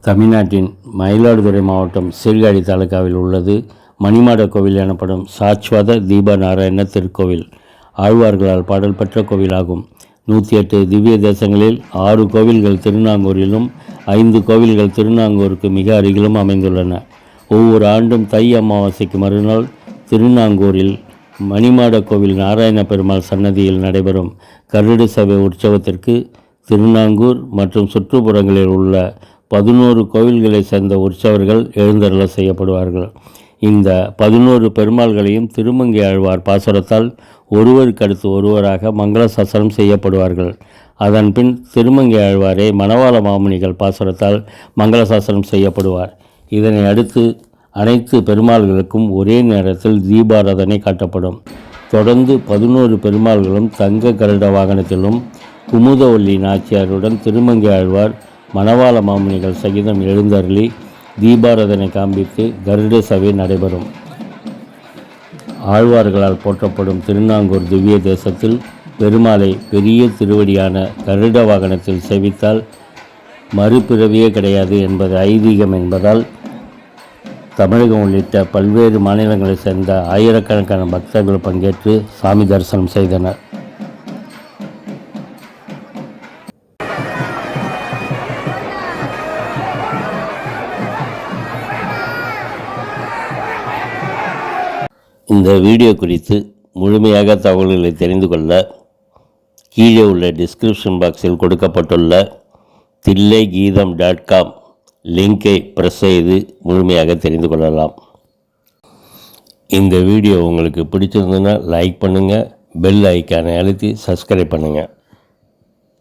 தமிழ்நாட்டின் மயிலாடுதுறை மாவட்டம் சீர்காழி தாலுகாவில் உள்ளது மணிமாட கோவில் எனப்படும் சாஸ்வத தீப நாராயண திருக்கோவில். ஆழ்வார்களால் பாடல் பெற்ற கோவிலாகும். 108 திவ்ய தேசங்களில் 6 கோவில்கள் திருநாங்கூரிலும் 5 கோவில்கள் திருநாங்கூருக்கு மிக அருகிலும் அமைந்துள்ளன. ஒவ்வொரு ஆண்டும் தை அமாவாசைக்கு மறுநாள் திருநாங்கூரில் மணிமாட கோவில் நாராயண பெருமாள் சன்னதியில் நடைபெறும் கருட சபை உற்சவத்திற்கு திருநாங்கூர் மற்றும் சுற்றுப்புறங்களில் உள்ள 11 கோவில்களை சேர்ந்த உற்சவர்கள் எழுந்தருள செய்யப்படுவார்கள். இந்த 11 பெருமாள்களையும் திருமங்கை ஆழ்வார் பாசுரத்தால் ஒருவருக்கடுத்து ஒருவராக மங்களசாசனம் செய்யப்படுவார்கள். அதன்பின் திருமங்கை ஆழ்வாரே மணவாள மாமுனிகள் பாசுரத்தால் மங்களசாசனம் செய்யப்படுவார். இதனை அடுத்து அனைத்து பெருமாள்களுக்கும் ஒரே நேரத்தில் தீபாராதனை காட்டப்படும். தொடர்ந்து 11 பெருமாள்களும் தங்க கருட வாகனத்திலும் குமுதவல்லி நாச்சியாருடன் திருமங்கை ஆழ்வார் மணவாள மாமுனிகள் சகிதம் எழுந்தருளி தீபாராதனை காண்பித்து கருட சபை நடைபெறும். ஆழ்வார்களால் போற்றப்படும் திருநாங்கூர் திவ்ய தேசத்தில் பெருமாளை பெரிய திருவடியான கருட வாகனத்தில் சேவித்தால் மறுபிறவியே கிடையாது என்பது ஐதீகம் என்பதால் தமிழகம் உள்ளிட்ட பல்வேறு மாநிலங்களைச் சேர்ந்த ஆயிரக்கணக்கான பக்தர்கள் பங்கேற்று சாமி தரிசனம் செய்தனர். இந்த வீடியோ குறித்து முழுமையாக தகவல்களை தெரிந்து கொள்ள கீழே உள்ள டிஸ்கிரிப்ஷன் பாக்ஸில் கொடுக்கப்பட்டுள்ள tillaygeetham.com லிங்கை ப்ரெஸ் செய்து முழுமையாக தெரிந்து கொள்ளலாம். இந்த வீடியோ உங்களுக்கு பிடிச்சிருந்ததுன்னா லைக் பண்ணுங்கள், பெல் ஐக்கானை அழுத்தி சப்ஸ்கிரைப் பண்ணுங்கள்.